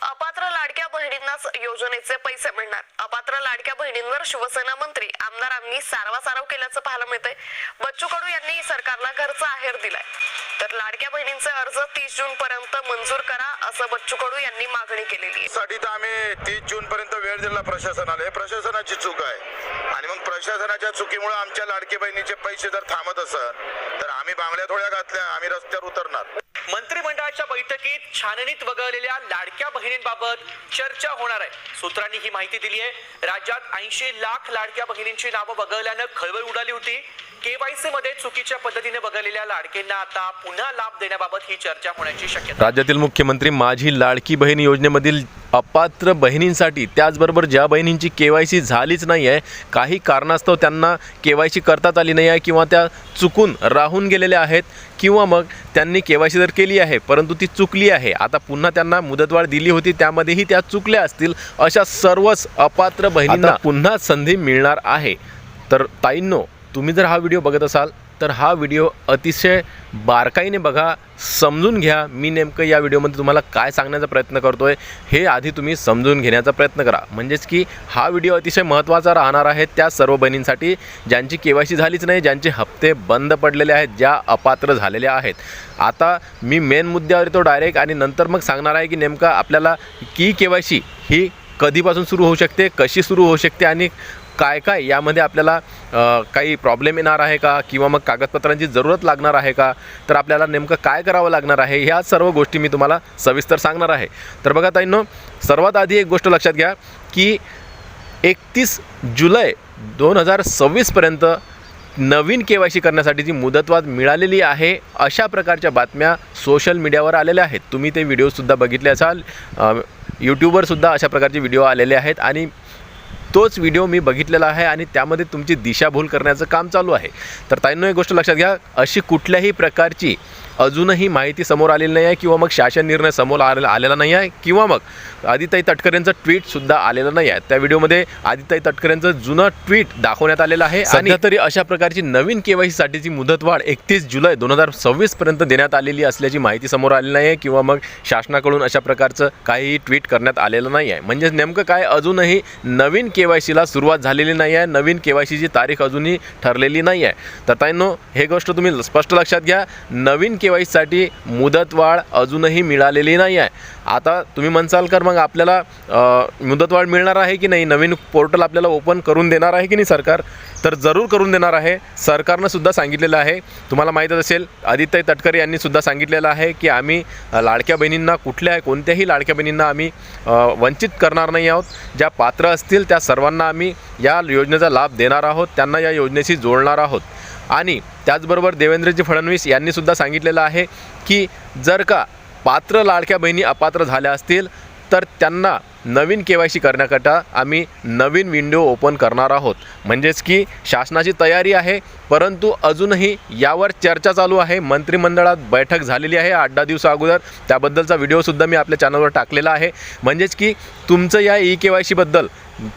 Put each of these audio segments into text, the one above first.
अपात्र लाडक्या बहिणींनाच योजनेचे पैसे मिळणार। अपात्र लाडक्या बहिणींवर शिवसेना मंत्री आमदारांनी सारवासारव केल्याचं पाहायला मिळतंय। बच्चू कडू यांनी सरकारला घरचा आहेर दिलाय, तर लाडक्या बहिणींचे अर्ज 30 जून पर्यंत मंजूर करा असं बच्चू कडू यांनी मागणी केलेली आहे। साठी तर आम्ही 30 जून पर्यंत वेळ दिला प्रशासनाला, हे प्रशासनाची चूक आहे आणि मग प्रशासनाच्या चुकीमुळे आमच्या लाडकी बहिणीचे पैसे जर थांबत असत तर आम्ही बांगड्या थोड्या घातल्या, आम्ही रस्त्यावर उतरणार। मंत्रिमंडळाच्या बैठकीत छाननीत वगळलेल्या लाडक्या बहिणींबाबत चर्चा होणार आहे। सूत्रांनी ही माहिती दिली आहे। राज्यात 80 लाख लाडक्या बहिणींची नावं वगळल्यानं खळबळ उडाली होती। केवायसी मध्ये चुकीच्या पद्धतीने वगळलेल्या लाडकेंना आता पुन्हा लाभ देण्याबाबत ही चर्चा होण्याची शक्यता। राज्यातील मुख्यमंत्री माझी लाडकी बहीण योजनेमधील अपात्र बहिणींसाठी, त्याचबरोबर ज्या बहिणींची केवायसी झालीच नाही आहे, काही कारणास्तव त्यांना केवायसी करतात आली नाही आहे किंवा त्या चुकून राहून गेलेल्या आहेत किंवा मग त्यांनी केवायसी जर केली आहे परंतु ती चुकली आहे, आता पुन्हा त्यांना मुदतवाढ दिली होती त्यामध्येही त्या चुकल्या असतील, अशा सर्वच अपात्र बहिणींना पुन्हा संधी मिळणार आहे। तर ताईंनो, तुम्ही जर हा व्हिडिओ बघत असाल तर हा व्हिडिओ अतिशय बारकाईने बघा, समजून घ्या। मी नेमकं या व्हिडिओमध्ये तुम्हाला काय सांगण्याचा प्रयत्न करतोय हे आधी तुम्ही समजून घेण्याचा प्रयत्न करा, म्हणजेच की हा व्हिडिओ अतिशय महत्त्वाचा राहणार आहे त्या सर्व बहिणींसाठी ज्यांची केवायसी झालीच नाही, ज्यांचे हप्ते बंद पडलेले आहेत, ज्या अपात्र झालेल्या आहेत। आता मी मेन मुद्द्यावर येतो डायरेक्ट आणि नंतर मग सांगणार आहे की नेमकं आपल्याला की केवायसी ही कधीपासून सुरू होऊ शकते, कशी सुरू होऊ शकते आणि काय काय यामध्ये आपल्याला काही प्रॉब्लेम येणार आहे का किंवा मग कागदपत्रांची जरूरत लागणार आहे का, तर आपल्याला नेमकं काय करावं लागणार आहे, ह्या सर्व गोष्टी मी तुम्हाला सविस्तर सांगणार आहे। तर बघा ताईंनो, सर्वात आधी एक गोष्ट लक्षात घ्या की 31 जुलै 2026 पर्यंत नवीन केवायसी करण्यासाठीची मुदतवाढ मिळालेली आहे, अशा प्रकारच्या बातम्या सोशल मीडियावर आलेल्या आहेत। तुम्ही ते व्हिडिओसुद्धा बघितले असाल, यूट्यूबवरसुद्धा अशा प्रकारचे व्हिडिओ आलेले आहेत आणि तोच व्हिडिओ मी बघितलेला आहे आणि त्यामध्ये तुमची दिशाभूल करण्याचं काम चालू आहे। तर ताईंनो, एक गोष्ट लक्षात घ्या, अशी कुठल्याही प्रकारची अजूनही माहिती समोर आलेली नाही आहे किंवा मग शासन निर्णय समोर आलेला नाही आहे किंवा मग आदिताई तटकरेंचं ट्विटसुद्धा आलेलं नाही आहे। त्या व्हिडिओमध्ये आदिताई तटकरेंचं जुनं ट्विट दाखवण्यात आलेलं आहे आणि तरी अशा प्रकारची नवीन केवायसीसाठीची मुदतवाढ 31 जुलै 2026 पर्यंत देण्यात आलेली असल्याची माहिती समोर आलेली नाही आहे किंवा मग शासनाकडून अशा प्रकारचं काहीही ट्विट करण्यात आलेलं नाही आहे। म्हणजे नेमकं काय, अजूनही नवीन केवायसीला सुरुवात झालेली नाही आहे, नवीन केवायसीची तारीख अजूनही ठरलेली नाही आहे। तर ताईंनो, हे गोष्ट तुम्ही स्पष्ट लक्षात घ्या, नवीन केवायसीसाठी मुदतवाढ अजूनही मिळालेली नाही आहे। आता तुम्ही म्हणसाल तर मग आपल्याला मुदतवाढ मिळणार आहे की नाही, नवीन पोर्टल आपल्याला ओपन करून देणार आहे की नाही सरकार, तर जरूर करून देणार आहे। सरकारनं सुद्धा सांगितलेलं आहे, तुम्हाला माहीतच असेल, आदित्य तटकरे यांनी सुद्धा सांगितलेलं आहे की आम्ही लाडक्या बहिणींना कोणत्याही लाडक्या बहिणींना आम्ही वंचित करणार नाही आहोत। ज्या पात्र असतील त्या सर्वांना आम्ही या योजनेचा लाभ देणार आहोत, त्यांना या योजनेशी जोडणार आहोत। आणि त्याचबरोबर देवेंद्रजी फडणवीस यांनी सुद्धा सांगितलेलं आहे की जर का पात्र लाडक्या बहिणी अपात्र झाल्या असतील तर त्यांना नवीन केवायसी करण्याकरता आम्ही नवीन विंडो ओपन करणार आहोत। म्हणजेच की शासनाची तयारी आहे, परंतु अजूनही यावर चर्चा चालू आहे। मंत्रिमंडळात बैठक झालेली आहे 8-10 दिवसा अगोदर, त्याबद्दलचा व्हिडिओसुद्धा मी आपल्या चॅनलवर टाकलेला आहे। म्हणजेच की तुमचं या केवायसीबद्दल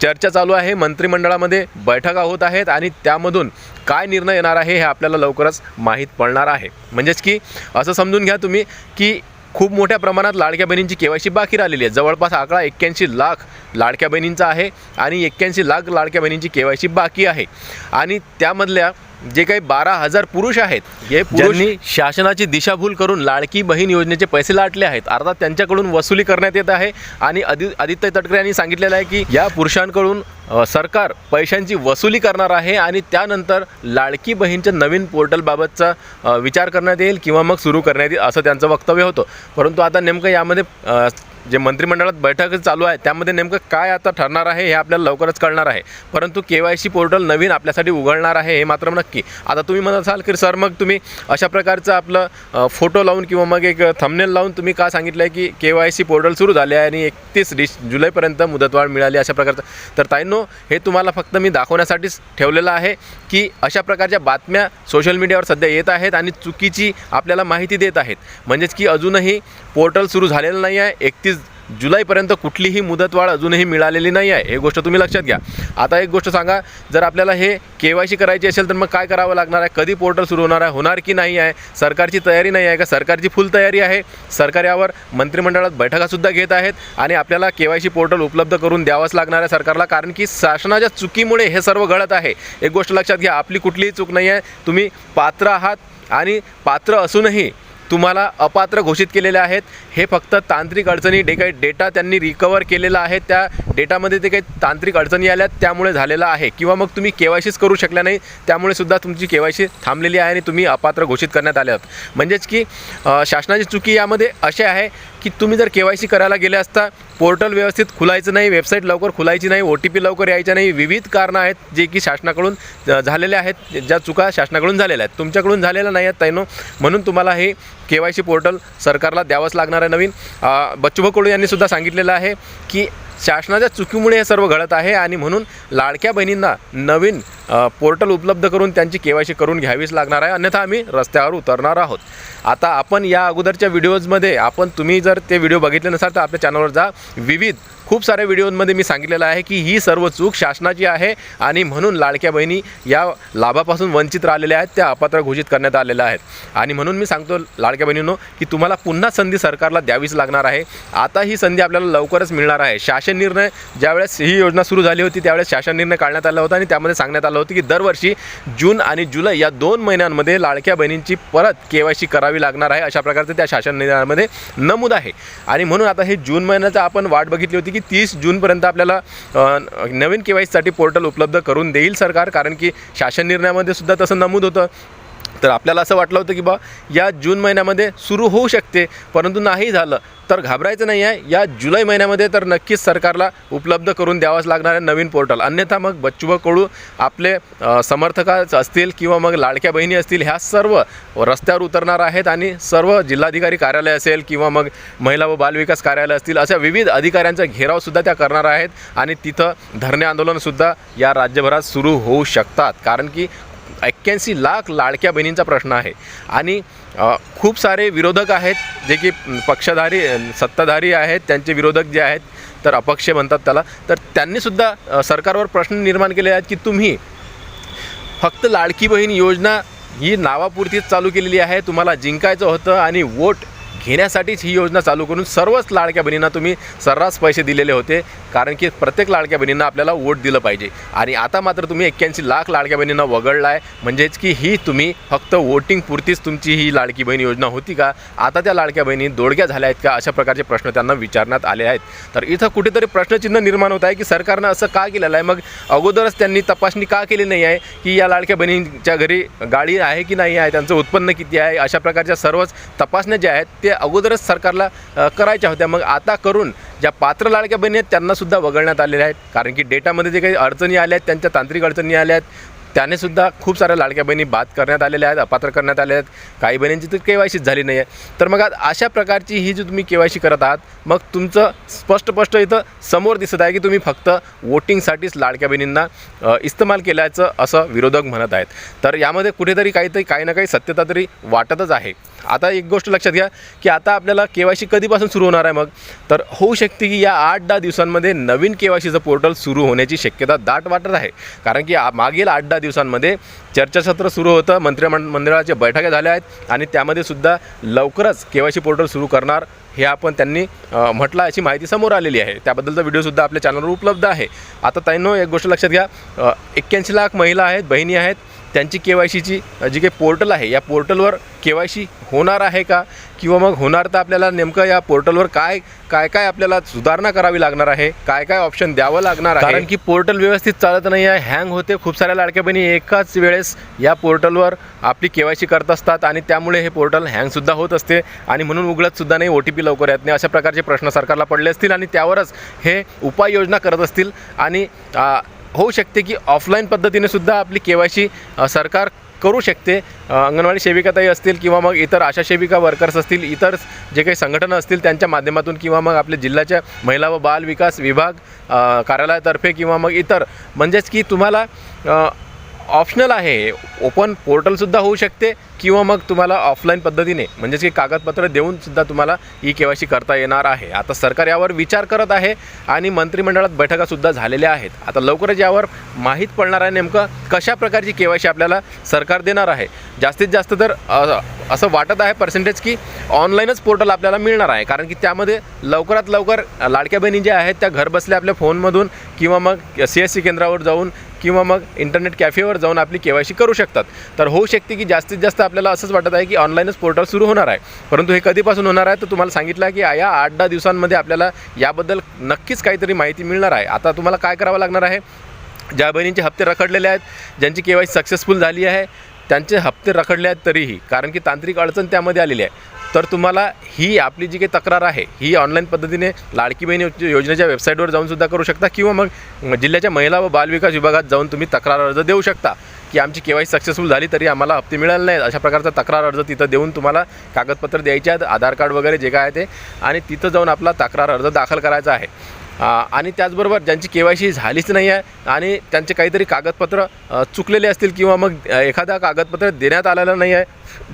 चर्चा चालू आहे, मंत्रिमंडळामध्ये बैठका होत आहेत आणि त्यामधून काय निर्णय येणार आहे हे आपल्याला लवकरच माहीत पडणार आहे। म्हणजेच की असं समजून घ्या तुम्ही की खूप मोठ्या प्रमाणात लाडक्या बहिणींची केवायसी बाकी राहिलेली आहे। जवळपास आकडा 81 लाख लाडक्या बहिणींचा आहे आणि 81 लाख लाडक्या बहिणींची केवायसी बाकी आहे आणि त्यामधल्या जे काही 12,000 पुरुष आहेत, हे पुरुषांनी शासनाची दिशाभूल करून लाडकी बहीण योजनेचे पैसे लाटले आहेत, अर्थात त्यांच्याकडून वसुली करण्यात येत आहे। आणि आदित्य तटकरे यांनी सांगितलेलं आहे की या पुरुषांकडून सरकार पैशांची वसुली करणार आहे आणि त्यानंतर लाडकी बहीणच्या नवीन पोर्टलबाबतचा विचार करण्यात येईल किंवा मग सुरू करण्यात येईल, असं त्यांचं वक्तव्य होतं। परंतु आता नेमकं यामध्ये जे मंत्रिमंडळात बैठक चालू आहे त्यामध्ये नेमकं काय आता ठरणार आहे हे आपल्याला लवकरच कळणार आहे। परंतु केवायसी पोर्टल नवीन आपल्यासाठी उघडणार आहे हे मात्र नक्की। आता तुम्ही म्हणत असाल की सर, मग तुम्ही अशा प्रकारचं आपलं फोटो लावून किंवा मग एक थंबनेल लावून तुम्ही का सांगितलं आहे की केवायसी पोर्टल सुरू झाले आहे आणि 31 जुलैपर्यंत मुदतवाढ मिळाली अशा प्रकारचं, तर ताईंनो, हे तुम्हाला फक्त मी दाखवण्यासाठीच ठेवलेलं आहे की अशा प्रकारच्या बातम्या सोशल मीडियावर सध्या येत आहेत आणि चुकीची आपल्याला माहिती देत आहेत। म्हणजेच की अजूनही पोर्टल सुरू झालेलं नाही आहे। 31 जुलैपर्यंत कुठलीही मुदतवाढ अजूनही मिळालेली नाही आहे, हे गोष्ट तुम्ही लक्षात घ्या. आता एक गोष्ट सांगा, जर आपल्याला हे KYC करायची असेल तर मग काय करावं लागणार आहे, कधी पोर्टल सुरू होणार आहे, होणार की नाही आहे, सरकारची तयारी नाही आहे का, सरकारची फुल तयारी आहे, सरकार यावर मंत्रिमंडळात बैठकासुद्धा घेत आहेत आणि आपल्याला KYC पोर्टल उपलब्ध करून द्यावंच लागणार आहे सरकारला, कारण की शासनाच्या चुकीमुळे हे सर्व घडत आहे. एक गोष्ट लक्षात घ्या, आपली कुठलीही चूक नाही आहे, तुम्ही पात्र आहात आणि पात्र असूनही तुम्हाला अपात्र घोषित केलेले आहेत. हे फक्त तांत्रिक अडचणी, काही डेटा त्यांनी रिकवर केलेला आहे, त्या डेटामध्ये ते काही तांत्रिक अडचणी आल्यात त्यामुळे झालेलं आहे, किंवा मग तुम्ही KYCच करू शकल्या नाही त्यामुळे सुद्धा तुमची KYC थांबलेली आहे आणि तुम्ही अपात्र घोषित करण्यात आले आहात. म्हणजेच की शासनाची चुकी यामध्ये अशी आहे की तुम्ही जर KYC करायला गेले असता, पोर्टल व्यवस्थित खुलायचं नाही, वेबसाईट लवकर खुलायची नाही, OTP लवकर यायच्या नाही, विविध कारणं आहेत जे की शासनाकडून झालेले आहेत, ज्या चुका शासनाकडून झालेल्या आहेत, तुमच्याकडून झालेल्या नाही आहेत ताईनो. म्हणून तुम्हाला हे KYC पोर्टल सरकारला द्यावंच लागणार आहे नवीन. बच्चूभाऊ कडू यांनी सुद्धा सांगितलेलं आहे की शासनाच्या चुकीमुळे हे सर्व घडत आहे आणि म्हणून लाडक्या बहिणींना नवीन पोर्टल उपलब्ध करून त्यांची KYC करून घ्यावीच लागणार आहे, अन्यथा आम्ही रस्त्यावर उतरणार आहोत. आता आपण या अगोदरच्या व्हिडिओजमध्ये तुम्ही जर ते व्हिडिओ बघितले नसाल तर आपल्या चॅनलवर जा. खूप साऱ्या व्हिडिओमध्ये मी सांगितलेलं आहे की ही सर्व चूक शासनाची आहे आणि म्हणून लाडक्या बहिणी या लाभापासून वंचित राहिलेल्या आहेत, त्या अपात्र घोषित करण्यात आलेल्या आहेत. आणि म्हणून मी सांगतो लाडक्या बहिणींनो की तुम्हाला पुन्हा संधी सरकारला द्यावीच लागणार आहे. आता ही संधी आपल्याला लवकरच मिळणार आहे. शासन निर्णय ज्यावेळेस ही योजना सुरू झाली होती त्यावेळेस शासन निर्णय काढण्यात आला होता आणि त्यामध्ये सांगण्यात आलं होतं की दरवर्षी जून आणि जुलै या 2 महिन्यांमध्ये लाडक्या बहिणींची परत KYC करावी लागणार आहे, अशा प्रकारचं त्या शासन निर्णयामध्ये नमूद आहे. आणि म्हणून आता हे जून महिन्याचा आपण वाट बघितली होती की 30 जूनपर्यंत आपल्याला नवीन KYCसाठी पोर्टल उपलब्ध करून देईल सरकार, कारण की शासन निर्णयामध्ये सुद्धा तसं नमूद होतं. तर आपल्याला असं वाटलं होतं की या जून महिन्यामध्ये सुरू होऊ शकते, परंतु नाही झालं तर घाबरायचं नाही आहे. या जुलै महिन्यामध्ये तर नक्कीच सरकारला उपलब्ध करून द्यावंच लागणार आहे नवीन पोर्टल, अन्यथा मग बच्चूभाऊ कडू आपले समर्थक असतील किंवा मग लाडक्या बहिणी असतील ह्या सर्व रस्त्यावर उतरणार आहेत आणि सर्व जिल्हाधिकारी कार्यालय असेल किंवा मग महिला व बालविकास कार्यालय असतील अशा विविध अधिकाऱ्यांचा घेरावसुद्धा त्या करणार आहेत आणि तिथं धरणे आंदोलनसुद्धा या राज्यभरात सुरू होऊ शकतात, कारण की 81 लाख लाडक्या बहिणींचा प्रश्न आहे. आणि खूप सारे विरोधक आहेत जे की पक्षधारी सत्ताधारी आहेत, त्यांचे विरोधक जे आहेत तर अपक्ष म्हणतात त्याला, तर त्यांनीसुद्धा सरकारवर प्रश्न निर्माण केले आहेत की तुम्ही फक्त लाडकी बहीण योजना ही नावापुरतीच चालू केलेली आहे, तुम्हाला जिंकायचं होतं आणि वोट घेण्यासाठीच ही योजना चालू करून सर्वच लाडक्या बहिणींना तुम्ही सर्रास पैसे दिलेले होते, कारण की प्रत्येक लाडक्या बहिणींना आपल्याला वोट दिलं पाहिजे. आणि आता मात्र तुम्ही 81 लाख लाडक्या बहिणींना वगळला आहे, म्हणजेच की ही तुम्ही फक्त वोटिंगपुरतीच तुमची ही लाडकी बहीण योजना होती का, आता त्या लाडक्या बहिणी दोडक्या झाल्या आहेत का, अशा प्रकारचे प्रश्न त्यांना विचारण्यात आले आहेत. तर इथं कुठेतरी प्रश्नचिन्ह निर्माण होत आहे की सरकारनं असं का केलेलं आहे, मग अगोदरच त्यांनी तपासणी का केली नाही आहे की या लाडक्या बहिणींच्या घरी गाडी आहे की नाही आहे, त्यांचं उत्पन्न किती आहे, अशा प्रकारच्या सर्वच तपासण्या ज्या आहेत ते अगोदरच सरकारला करायच्या होत्या. मग आता करून ज्या पात्र लाडक्या बहिणी आहेत त्यांनासुद्धा वगळण्यात आलेल्या आहेत, कारण की डेटामध्ये जे काही अडचणी आल्या आहेत, त्यांच्या तांत्रिक अडचणी आल्या आहेत, त्यानेसुद्धा खूप साऱ्या लाडक्या बहिणी बाद करण्यात आलेल्या आहेत, अपात्र करण्यात आलेल्या आहेत. काही बहिणींची तर KYCच झाली नाही आहे. तर मग अशा प्रकारची ही जी तुम्ही KYC करत आहात, मग तुमचं स्पष्ट इथं समोर दिसत आहे की तुम्ही फक्त वोटिंगसाठीच लाडक्या बहिणींना इस्तेमाल केल्याचं असं विरोधक म्हणत आहेत. तर यामध्ये कुठेतरी काही ना काही सत्यता तरी वाटतच आहे. आता एक गोष्ट लक्षात घ्या की आता आपल्याला KYC कधीपासून सुरू होणार आहे, मग तर होऊ शकते की या 8-10 दिवसांमध्ये नवीन KYCचं पोर्टल सुरू होण्याची शक्यता दाट वाटत आहे, कारण की मागील 8-10 दिवसांमध्ये चर्चासत्र सुरू होतं, मंत्रिमंडळाच्या बैठका झाल्या आहेत आणि त्यामध्ये सुद्धा लवकरच KYC पोर्टल सुरू करणार हे त्यांनी म्हटलं, अशी माहिती समोर आलेली आहे. त्याबद्दलचा व्हिडिओसुद्धा आपल्या चॅनलवर उपलब्ध आहे. आता ताईंनो एक गोष्ट लक्षात घ्या, 81 लाख महिला आहेत, बहिणी आहेत, त्यांची KYCची जी काही पोर्टल आहे या पोर्टलवर KYC होणार आहे का, किंवा मग होणार तर आपल्याला नेमकं या पोर्टलवर काय आपल्याला सुधारणा करावी लागणार आहे, काय ऑप्शन द्यावं लागणार आहे, कारण की पोर्टल व्यवस्थित चालत नाही आहे, हँग होते. खूप साऱ्या लाडक्या बहिणी एकाच वेळेस या पोर्टलवर आपली KYC करत असतात आणि त्यामुळे हे पोर्टल हँगसुद्धा होत असते आणि म्हणून उघडतसुद्धा नाही, OTP लवकर येत नाही, अशा प्रकारचे प्रश्न सरकारला पडले असतील आणि त्यावरच हे उपाययोजना करत असतील. आणि होऊ शकते की ऑफलाईन पद्धतीने सुद्धा आपली KYC सरकार करू शकते. अंगणवाडी सेविकाताई असतील किंवा मग इतर आशा सेविका वर्कर्स असतील, इतर जे काही संघटना असतील त्यांच्या माध्यमातून किंवा मग आपल्या जिल्ह्याच्या महिला व बाल विकास विभाग कार्यालयातर्फे किंवा मग इतर, म्हणजेच की तुम्हाला ऑप्शनल आहे, ओपन पोर्टलसुद्धा होऊ शकते किंवा मग तुम्हाला ऑफलाईन पद्धतीने म्हणजेच की कागदपत्र देऊन सुद्धा तुम्हाला KYC करता येणार आहे. आता सरकार यावर विचार करत आहे आणि मंत्रिमंडळात बैठकासुद्धा झालेल्या आहेत. आता लवकरच यावर माहीत पडणार आहे नेमकं कशा प्रकारची KYC आपल्याला सरकार देणार आहे. जास्तीत जास्त तर असं वाटत आहे पर्सेंटेज की ऑनलाईनच पोर्टल आपल्याला मिळणार आहे, कारण की त्यामध्ये लवकरात लवकर लाडक्या बहिणी ज्या आहेत त्या घरबसल्या आपल्या फोनमधून किंवा मग CSC केंद्रावर जाऊन किंवा मग इंटरनेट कॅफेवर जाऊन आपली KYC करू शकतात. तर होऊ शकते की जास्तीत जास्त आपल्याला असंच वाटत आहे की ऑनलाईनच पोर्टल सुरू होणार आहे, परंतु हे कधीपासून होणार आहे तर तुम्हाला सांगितलं आहे की या 8-10 दिवसांमध्ये आपल्याला याबद्दल नक्कीच काहीतरी माहिती मिळणार आहे. आता तुम्हाला काय करावं लागणार आहे, ज्या बहिणींचे हप्ते रखडलेले आहेत, ज्यांची KYC सक्सेसफुल झाली आहे, त्यांचे हप्ते रखडले आहेत तरीही, कारण की तांत्रिक अडचण त्यामध्ये आलेली आहे, तर तुम्हाला ही आपली जी काही तक्रार आहे ही ऑनलाईन पद्धतीने लाडकी बहीण योजनेच्या वेबसाईटवर जाऊन सुद्धा करू शकता किंवा मग जिल्ह्याच्या महिला व बालविकास विभागात जाऊन तुम्ही तक्रार अर्ज देऊ शकता की आमची KYC सक्सेसफुल झाली तरी आम्हाला हप्ते मिळाले नाहीत. अशा प्रकारचा तक्रार अर्ज तिथं देऊन तुम्हाला कागदपत्र द्यायचे आहेत, आधार कार्ड वगैरे जे काय आहे ते, आणि तिथं जाऊन आपला तक्रार अर्ज दाखल करायचा आहे. आणि त्याचबरोबर ज्यांची KYC झालीच नाही आहे आणि त्यांचे काहीतरी कागदपत्र चुकलेले असतील किंवा मग एखादा कागदपत्र देण्यात आलेलं नाही आहे,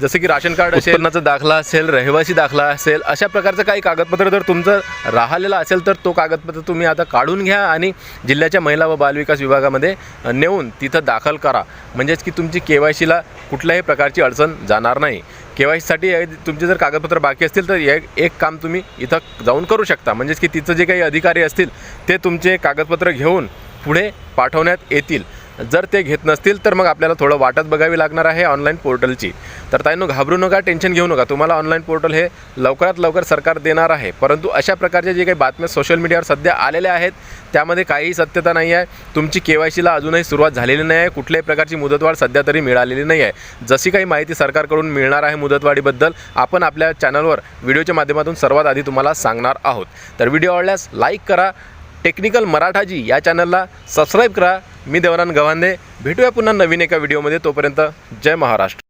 जसं की राशन कार्ड असेल, उत्पन्नाचा दाखला असेल, रहिवासी दाखला असेल, अशा प्रकारचं काही कागदपत्र जर तुमचं राहिलेलं असेल तर तो कागदपत्र तुम्ही आता काढून घ्या आणि जिल्ह्याच्या महिला व बालविकास विभागामध्ये नेऊन तिथं दाखल करा. म्हणजेच की तुमची KYCला कुठल्याही प्रकारची अडचण जाणार नाही. KYCसाठी तुमचे जर कागदपत्र बाकी असतील तर एक काम तुम्ही इथं जाऊन करू शकता. म्हणजेच की तिथं जे काही अधिकारी असतील ते तुमचे कागदपत्र घेऊन पुढे पाठवण्यात येतील. जर ते घेत नसतील तर मग आपल्याला थोडं वाटत बघावी लागणार आहे ऑनलाईन पोर्टलची. तर ताईंनो, घाबरू नका, टेन्शन घेऊ नका. तुम्हाला ऑनलाईन पोर्टल हे लवकरात लवकर सरकार देणार आहे. परंतु अशा प्रकारच्या जे काही बातम्या सोशल मीडियावर सध्या आलेल्या आहेत त्यामध्ये काहीही सत्यता नाही आहे. तुमची KYCला अजूनही सुरुवात झालेली नाही आहे. कुठल्याही प्रकारची मुदतवाढ सध्या तरी मिळालेली नाही आहे. जशी काही माहिती सरकारकडून मिळणार आहे मुदतवाढीबद्दल आपण आपल्या चॅनलवर व्हिडिओच्या माध्यमातून सर्वात आधी तुम्हाला सांगणार आहोत. तर व्हिडिओ आवडल्यास लाईक करा, टेक्निकल मराठाजी या चॅनलला सबस्क्राईब करा. मी देवरान गव्हांदे. भेटूया पुन्हा नवीन एका व्हिडिओमध्ये. तोपर्यंत जय महाराष्ट्र.